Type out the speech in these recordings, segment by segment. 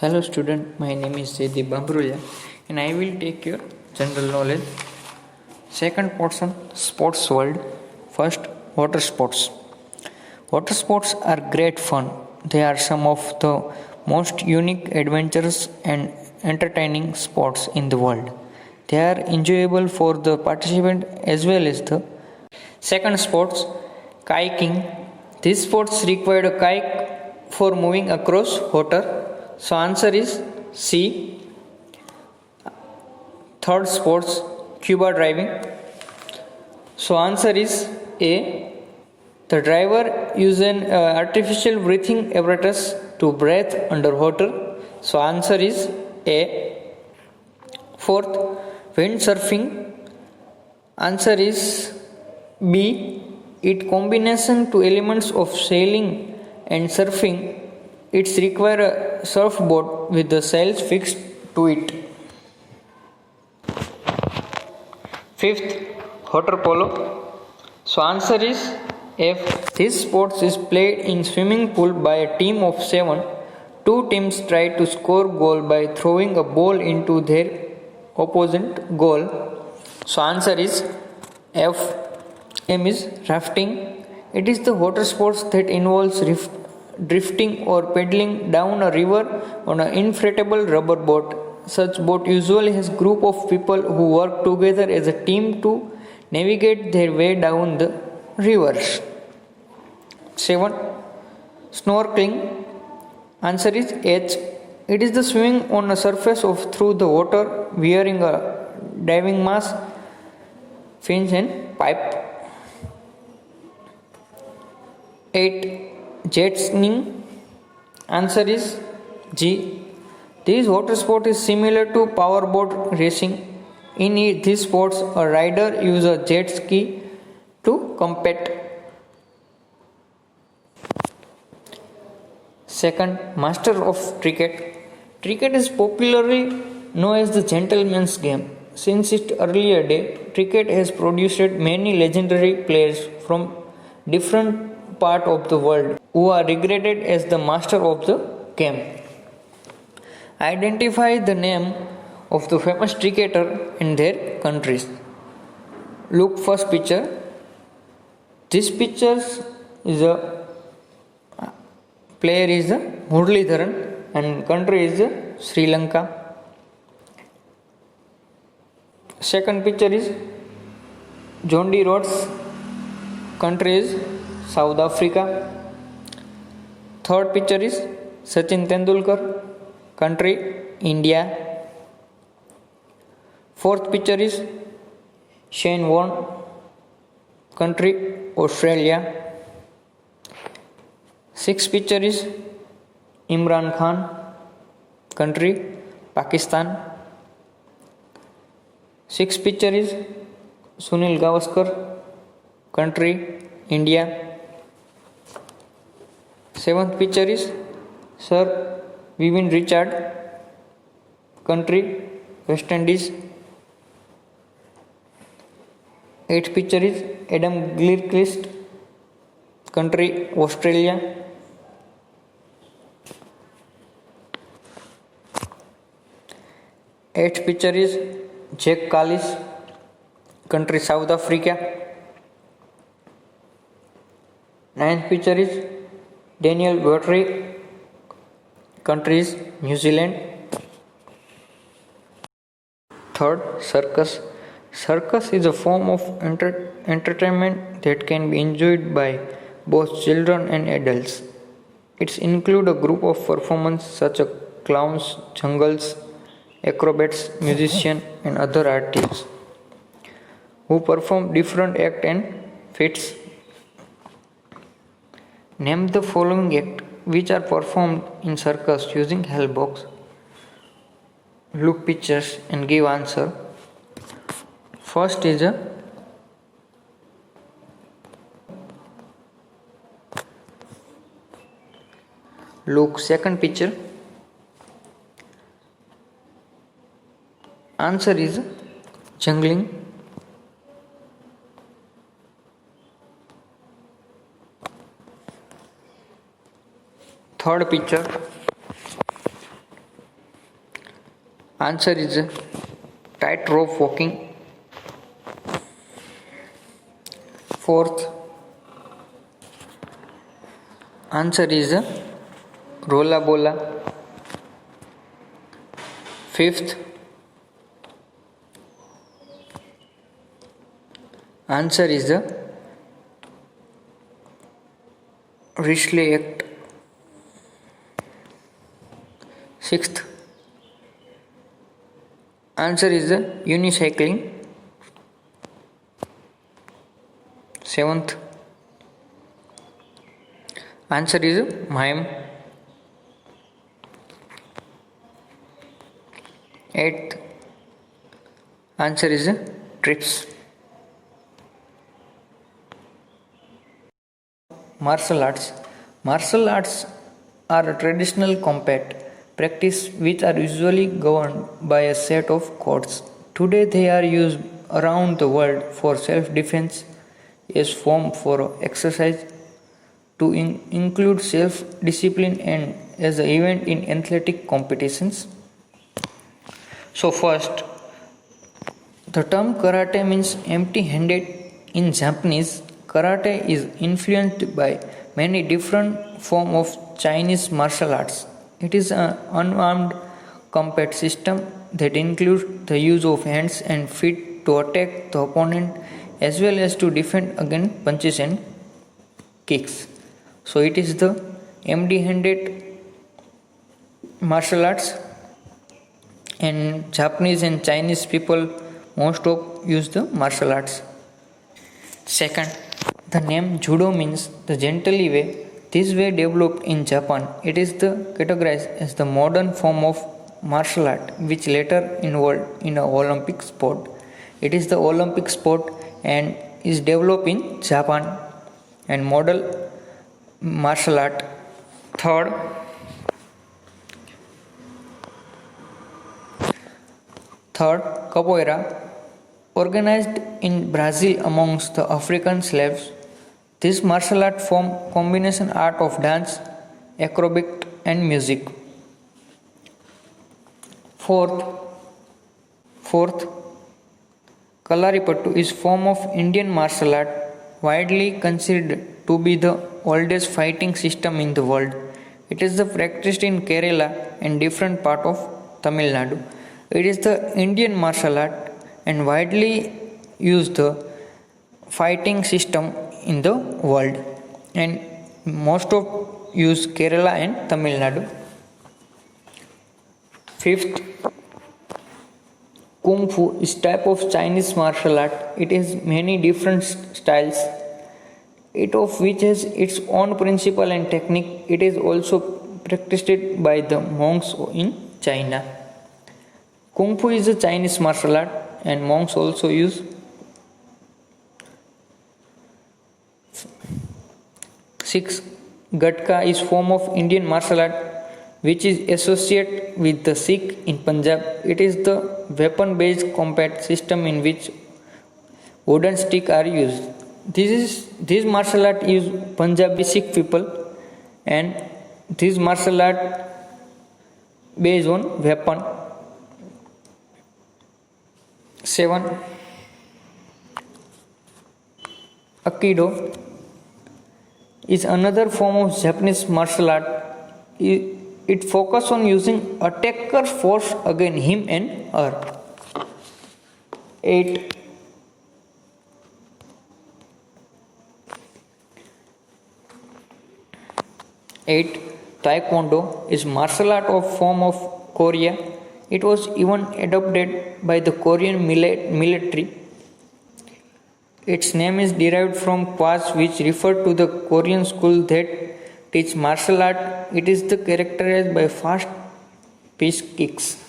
Hello student, my name is Jaydeep Bambrulia and I will take your general knowledge. Second portion, sports world. First, water sports. Water sports are great fun. They are some of the most unique, adventurous and entertaining sports in the world. They are enjoyable for the participant as well as the second sports, kayaking. These sports require a kayak for moving across water. So answer is C. Third sports, scuba driving. So answer is A. The driver uses an artificial breathing apparatus to breathe underwater. So answer is A. Fourth, windsurfing. Answer is B. It combination two elements of sailing and surfing. It's require a surfboard with the sails fixed to it. Fifth, water polo. So answer is F. This sport is played in swimming pool by a team of 7. Two teams try to score goal by throwing a ball into their opposite goal. So answer is F. M is rafting. It is the water sports that involves drifting or paddling down a river on an inflatable rubber boat. Such boat usually has group of people who work together as a team to navigate their way down the rivers. 7. Snorkeling. Answer is H. It is the swimming on a surface of through the water wearing a diving mask, fins and pipe. 8. Jet skiing. Answer is G. This water sport is similar to powerboat racing. In these sports, a rider uses a jet ski to compete. Second, master of cricket. Cricket is popularly known as the gentleman's game. Since its earlier day, cricket has produced many legendary players from different parts of the world who are regarded as the master of the game. Identify the name of the famous cricketer in their countries. Look first picture. This picture is a player is Muralidharan and country is Sri Lanka. Second picture is John D. Rhodes, country is South Africa. Third picture is Sachin Tendulkar, country India. Fourth picture is Shane Warne, country Australia. Sixth picture is Imran Khan, country Pakistan. Sixth picture is Sunil Gavaskar, country India. Seventh picture is Sir Vivian Richard, country West Indies. Eighth picture is Adam Gilchrist, country Australia. Eighth picture is Jack Callis, country South Africa. Ninth picture is Daniel Wattry, country is New Zealand. Third, circus. Circus is a form of entertainment that can be enjoyed by both children and adults. It includes a group of performers such as clowns, jungles, acrobats, musicians, and other artists who perform different acts and feats. Name the following acts which are performed in circus using hellbox. Look pictures and give answer. First is a look second picture. Answer is jungling. Third picture Answer is tightrope walking. Fourth answer is rolla bola. Fifth answer is Risley Act. Sixth answer is unicycling. Seventh answer is mime. Eighth answer is trips. Martial arts. Martial arts are a traditional combat practice which are usually governed by a set of codes. Today they are used around the world for self-defense, as form for exercise, to include self-discipline, and as an event in athletic competitions. So first, the term karate means empty-handed. In Japanese, karate is influenced by many different forms of Chinese martial arts. It is an unarmed combat system that includes the use of hands and feet to attack the opponent as well as to defend against punches and kicks. So it is the empty-handed martial arts, and Japanese and Chinese people most of use the martial arts. Second, the name judo means the gently way. This way developed in Japan. It is categorized as the modern form of martial art, which later evolved in an Olympic sport. It is the Olympic sport and is developed in Japan and model martial art. Third, capoeira, organized in Brazil amongst the African slaves. This martial art form combination art of dance, acrobat and music. Fourth, Kalaripattu is form of Indian martial art widely considered to be the oldest fighting system in the world. It is practiced in Kerala and different part of Tamil Nadu. It is the Indian martial art and widely used the fighting system in the world, and most of use Kerala and Tamil Nadu. Fifth, Kung Fu is type of Chinese martial art. It has many different styles, it of which has its own principle and technique. It is also practiced by the monks in China. Kung Fu is a Chinese martial art and monks also use. 6. Gatka is form of Indian martial art which is associated with the Sikh in Punjab. It is the weapon based combat system in which wooden sticks are used. This martial art use Punjabi Sikh people, and this martial art based on weapon. 7. Aikido is another form of Japanese martial art. It focuses on using attacker's force against him and her. 8. Taekwondo is martial art of form of Korea. It was even adopted by the Korean military. Its name is derived from Kwas, which referred to the Korean school that teach martial art. It is characterized by fast pitch kicks.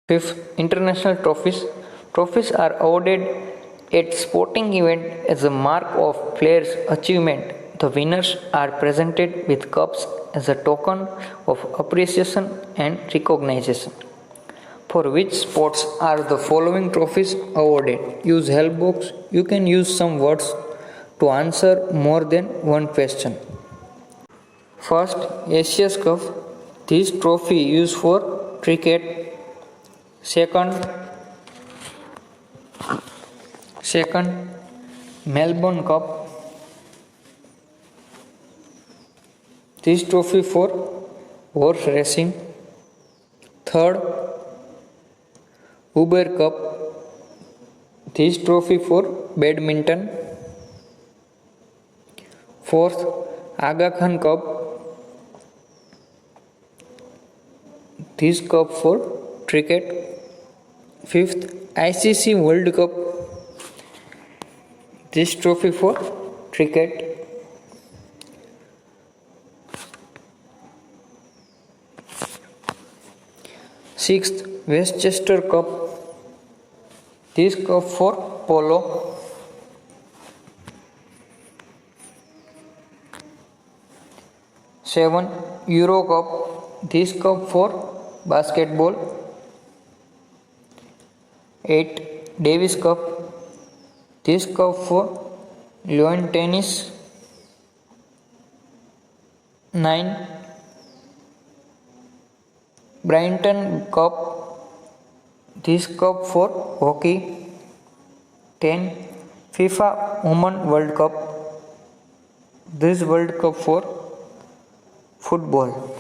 Fifth, international trophies. Trophies are awarded at sporting event as a mark of players' achievement. The winners are presented with cups as a token of appreciation and recognition. For which sports are the following trophies awarded? Use help box. You can use some words to answer more than one question. First, Asia's Cup. This trophy used for cricket. Second, Melbourne Cup. This trophy for horse racing. Third, Uber Cup. This trophy for badminton. Fourth, Aga Khan Cup. This cup for cricket. Fifth, ICC World Cup. This trophy for cricket. Sixth, Westchester Cup. This cup for polo. Seven, Euro Cup. This cup for basketball. 8. Davis Cup. This cup for lawn tennis. 9. Brighton Cup. This cup for hockey. 10. FIFA Women World Cup. This World Cup for football.